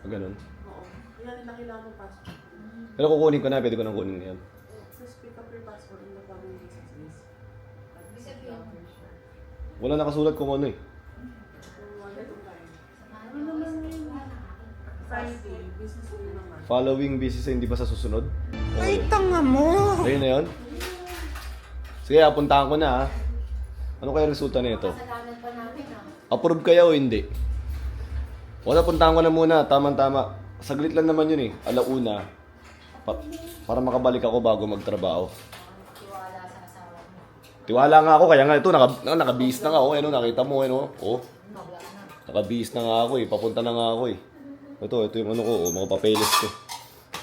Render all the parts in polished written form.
Ganun. Oo. Kaya nila kailangan ng passport. Pero kukunin ko na, pwede ko nang kunin ngayon. Just pick up your passport in the following 6 days. Wala nakasulat kung ano eh. Ano naman yun? Friday, business day naman. Following business hindi pa sa susunod. Ay, tanga mo! Ayun na yun. Sige, apuntahan ko na ha. Ano kaya resulta nito? Approve kaya o hindi? Wala, puntahan ko na muna. Tama-tama. Saglit lang naman yun eh. Alauna. Para makabalik ako bago magtrabaho. Tiwala nga ako. Kaya nga ito, nakabihis na nga ako. Ano, nakita mo, ano? Oh. Nakabihis na nga ako eh. Papunta na nga ako eh. Ito yung ano ko, mga papeles ko.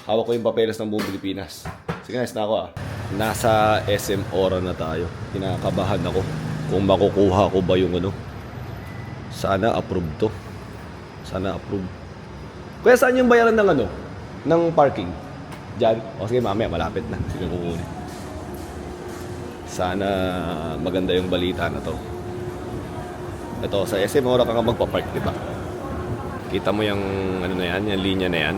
Hawak ko yung papeles ng buong Pilipinas. Sige, nice na ako ah. Nasa SM Ora na tayo. Kinakabahan ako kung makukuha ko ba yung ano. Sana approve to. Sana approve. Kuya, saan yung bayaran ng ano? Ng parking? Diyan? O sige, mamaya malapit na. Sige, kukunin. Sana maganda yung balita na to. Ito, sa SM Ora ka nga magpapark, di ba? Kita mo yung ano na yan, yung linya na yan.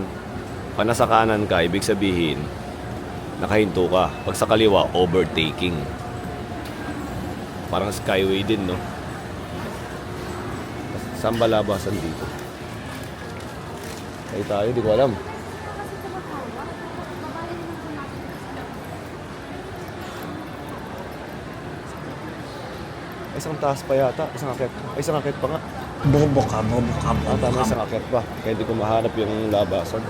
Pag nasa kanan ka, ibig sabihin, nakahinto ka. Pag sa kaliwa, overtaking. Parang skyway din, no? Saan ba labasan dito? Ay tayo, di ko alam. Isang taas pa yata, isang akit. Ay, isang akit pa nga. Bobo ka, bobo ka, Ah, bobo tama, ka. isang akit pa. Kaya hindi ko mahanap yung labasan.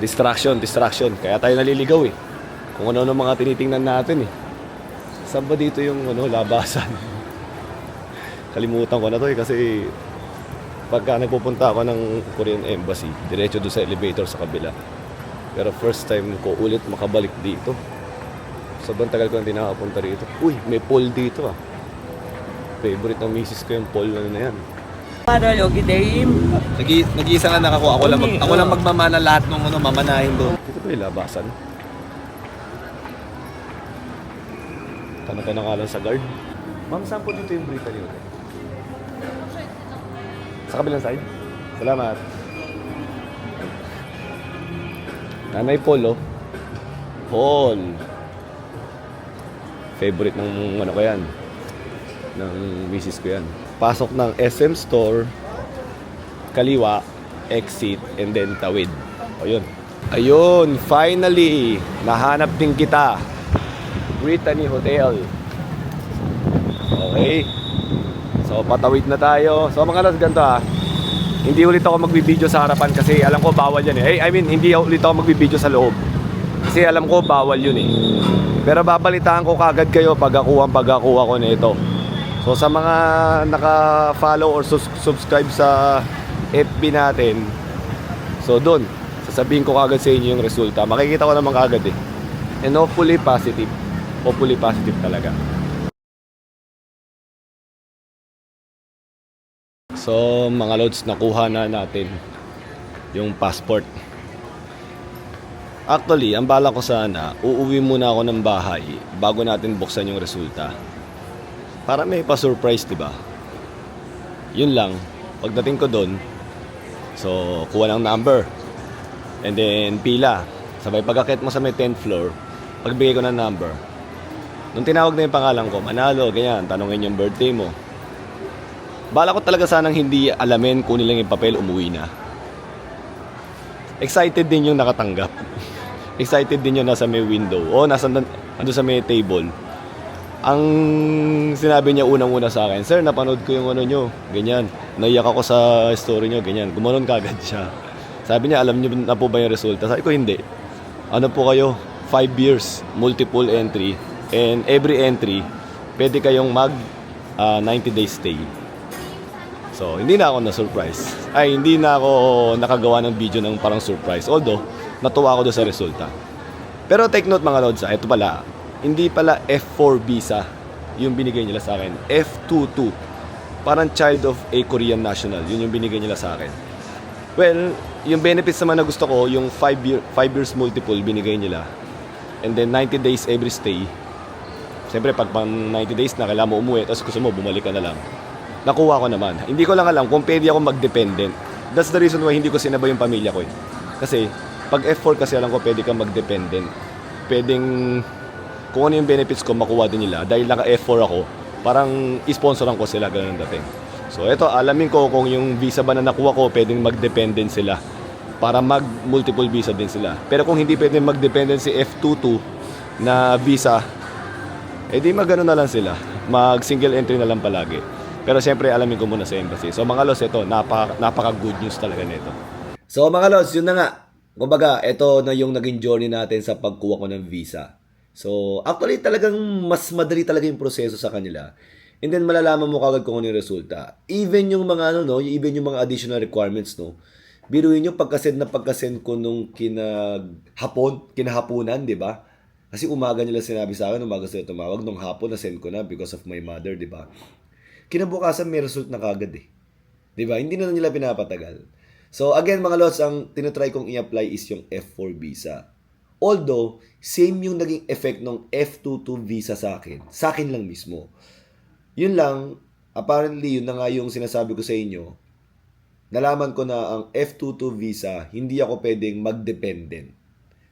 Distraction. Kaya tayo naliligaw eh. Kung ano-ano mga tinitingnan natin eh. Saan ba dito yung ano, labasan? Kalimutan ko na to eh kasi pagka nagpupunta ako ng Korean Embassy, diretso doon sa elevator sa kabila. Pero first time ko ulit makabalik dito. Sobrang tagal ko hindi nakapunta rito. Uy, may pool dito ah. Favorite ng misis ko yung pool na yan. Para yogi dame. Nag-iisa nga ako. Ako lang magmamana lahat ng ano, mamanahin doon. Dito ba yung labasan? Tanong ka na nga lang sa guard. Ma'am, saan po dito yung Brittany Hotel? Sa kabilang side? Salamat. Nanay Paul, oh. Paul. Favorite ng ano ko yan. Ng misis ko yan. Pasok ng SM Store, kaliwa, exit, and then tawid. O yun. Ayun, finally, nahanap din kita. Brittany Hotel. Okay. So, patawid na tayo. So, mga lads, ganito ah. Hindi ulit ako magbibideo sa harapan kasi alam ko bawal yan eh. I mean, hindi ulit ako magbibideo sa loob. Kasi alam ko bawal yun eh. Pero babalitaan ko kagad kayo pagkakuha ko nito. So sa mga naka-follow or subscribe sa FB natin, so doon, sasabihin ko kagad sa inyo yung resulta. Makikita ko naman kagad eh. And hopefully positive. Hopefully positive talaga. So mga lods, nakuha na natin yung passport. Actually, ang bala ko sana, uuwi muna ako ng bahay bago natin buksan yung resulta. Para may pa-surprise, diba? Yun lang. Pagdating ko doon, so, kuha ng number. And then, pila. Sabay, pag-akit mo sa may 10th floor, pagbigay ko ng number. Nung tinawag na yung pangalan ko, Manalo, ganyan, tanongin yung birthday mo. Bala ko talaga sanang hindi alamin, kunin lang yung papel, umuwi na. Excited din yung nakatanggap. Excited din yung nasa may window. O, nando sa may table. Ang sinabi niya unang-una sa akin, "Sir, napanood ko yung ano nyo." Ganyan. Naiyak ako sa story nyo. Ganyan. Gumanon kagad siya. Sabi niya, "Alam niyo na po ba yung resulta?" Sabi ko, "Hindi." "Ano po kayo? 5 years, multiple entry. And every entry, pwede kayong mag 90 days stay." So, hindi na ako na-surprise. Ay, hindi na ako nakagawa ng video ng parang surprise. Although, natuwa ako doon sa resulta. Pero take note mga lods, ito pala. Hindi pala F4 visa yung binigay nila sa akin. F22 parang child of a Korean national. Yun yung binigay nila sa akin. Well, yung benefits naman na gusto ko, yung 5 years multiple binigay nila. And then 90 days every stay. Siyempre, pag pang 90 days na kailangan mo umuwi, tapos gusto mo, bumalik ka na lang. Nakuha ko naman. Hindi ko lang alam kung pwede ako mag-dependent. That's the reason why hindi ko sinabay yung pamilya ko. Kasi, pag F4 kasi alam ko pwede kang mag-dependent. Pwedeng, kung ano yung benefits ko, makuha din nila. Dahil naka F4 ako, parang isponsoran ko sila, ganun ang dating. So, eto, alamin ko kung yung visa ba na nakuha ko, pwedeng mag-dependent sila. Para mag-multiple visa din sila. Pero kung hindi pwedeng mag-dependent si F22 na visa, edi mag-ano na lang sila. Mag-single entry na lang palagi. Pero siyempre, alamin ko muna sa embassy. So, mga lods, ito, napaka-good news talaga nito. So, mga lods, yun na nga. Kumbaga, ito na yung naging journey natin sa pagkuha ko ng visa. So, actually, talagang mas madali talaga yung proseso sa kanila. And then, malalaman mo kagad kung ano yung resulta. Even yung mga, even yung mga additional requirements, no? Biruin nyo, pagkasend ko nung kinahaponan, di ba? Kasi umaga nila sinabi sa akin, umaga sila tumawag, nung hapon na-send ko na because of my mother, di ba? Kinabukasan may result na kagad eh. Di ba? Hindi na nila pinapatagal. So again mga lods, ang tinatry kong i-apply is yung F4 visa. Although, same yung naging effect ng F22 visa sa akin. Sa akin lang mismo. Yun lang, apparently yun na nga yung sinasabi ko sa inyo. Nalaman ko na ang F22 visa, hindi ako pwedeng mag-dependent.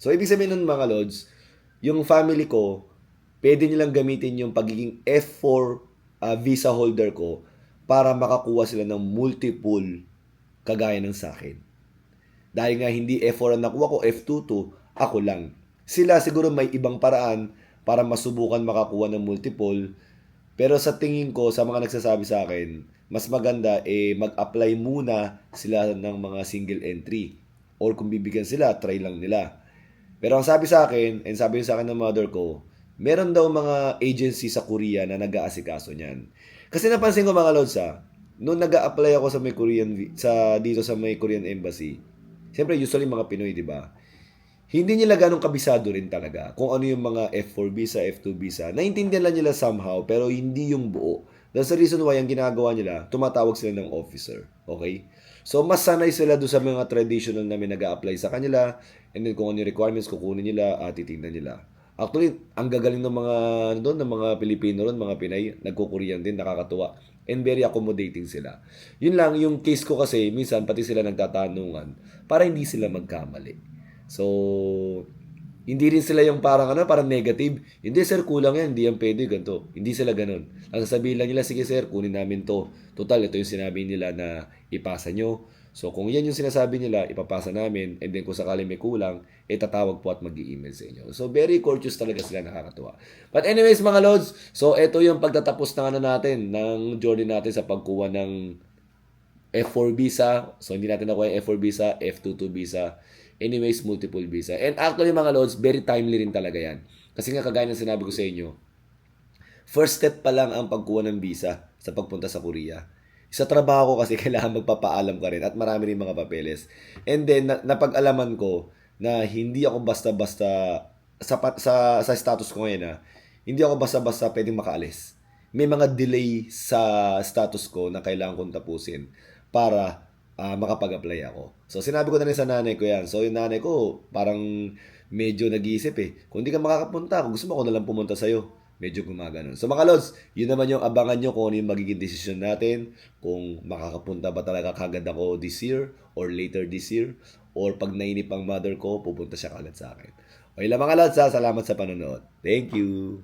So ibig sabihin nun mga lods, yung family ko, pwede nilang gamitin yung pagiging F4 visa holder ko para makakuha sila ng multiple kagaya ng sa akin. Dahil nga hindi F4 ang nakuha ko, F22, ako lang. Sila siguro may ibang paraan para masubukan makakuha ng multiple. Pero sa tingin ko, sa mga nagsasabi sa akin, mas maganda mag-apply muna sila ng mga single entry. Or kung bibigyan sila, try lang nila. Pero ang sabi sa akin, and sabi sa akin ng mother ko, meron daw mga agency sa Korea na nag-aasikaso niyan. Kasi napansin ko mga lods nung nag-a-apply ako sa may dito sa may Korean embassy. Siyempre usually mga Pinoy, di ba? Hindi nila ganong kabisado rin talaga kung ano yung mga F4 visa, F2 visa. Naintindihan lang nila somehow pero hindi yung buo. That's the reason why ang ginagawa nila, tumatawag sila ng officer. Okay? So mas sanay sila doon sa mga traditional na may nag-a-apply sa kanila, and then kung ano yung requirements kukunin nila at titingnan nila. Actually, ang gagaling ng mga ng mga Pilipino ron, mga Pinay, nagko-Korean din, nakakatuwa. And very accommodating sila. Yun lang, yung case ko kasi, minsan pati sila nagtatanungan para hindi sila magkamali. So, hindi rin sila yung parang negative. Hindi sir, kulang yan, hindi yan pwede, ganito. Hindi sila ganun. Ang sasabihin lang nila, sige sir, kunin namin to. Total, ito yung sinabi nila na ipasa nyo. So, kung yan yung sinasabi nila, ipapasa namin, and then kung sakali may kulang, tatawag po at mag-i-email sa inyo. So, very courteous talaga sila, nakakatuwa. But anyways, mga lods, so ito yung pagtatapos na natin, ng journey natin sa pagkuha ng F4 visa. So, hindi natin nakuha yung F4 visa, F22 visa. Anyways, multiple visa. And actually, mga lods, very timely rin talaga yan. Kasi nga, kagaya ng sinabi ko sa inyo, first step pa lang ang pagkuha ng visa sa pagpunta sa Korea. Sa trabaho ko kasi kailangan magpapaalam ka rin at marami rin mga papeles. And then, napag-alaman ko na hindi ako basta-basta sa status ko ngayon hindi ako basta-basta pwedeng makaalis. May mga delay sa status ko na kailangan kong tapusin para makapag-apply ako. So, sinabi ko na rin sa nanay ko yan. So, yung nanay ko parang medyo nag-iisip kung hindi ka makakapunta, kung gusto mo ako na lang pumunta sa'yo. Medyo gumaganon. So mga lods, yun naman yung abangan nyo kung ano yung magiging decision natin, kung makakapunta ba talaga kagad ako this year or later this year, or pag nainip ang mother ko, pupunta siya kagad sa akin. Okay lang mga lods, salamat sa panonood. Thank you!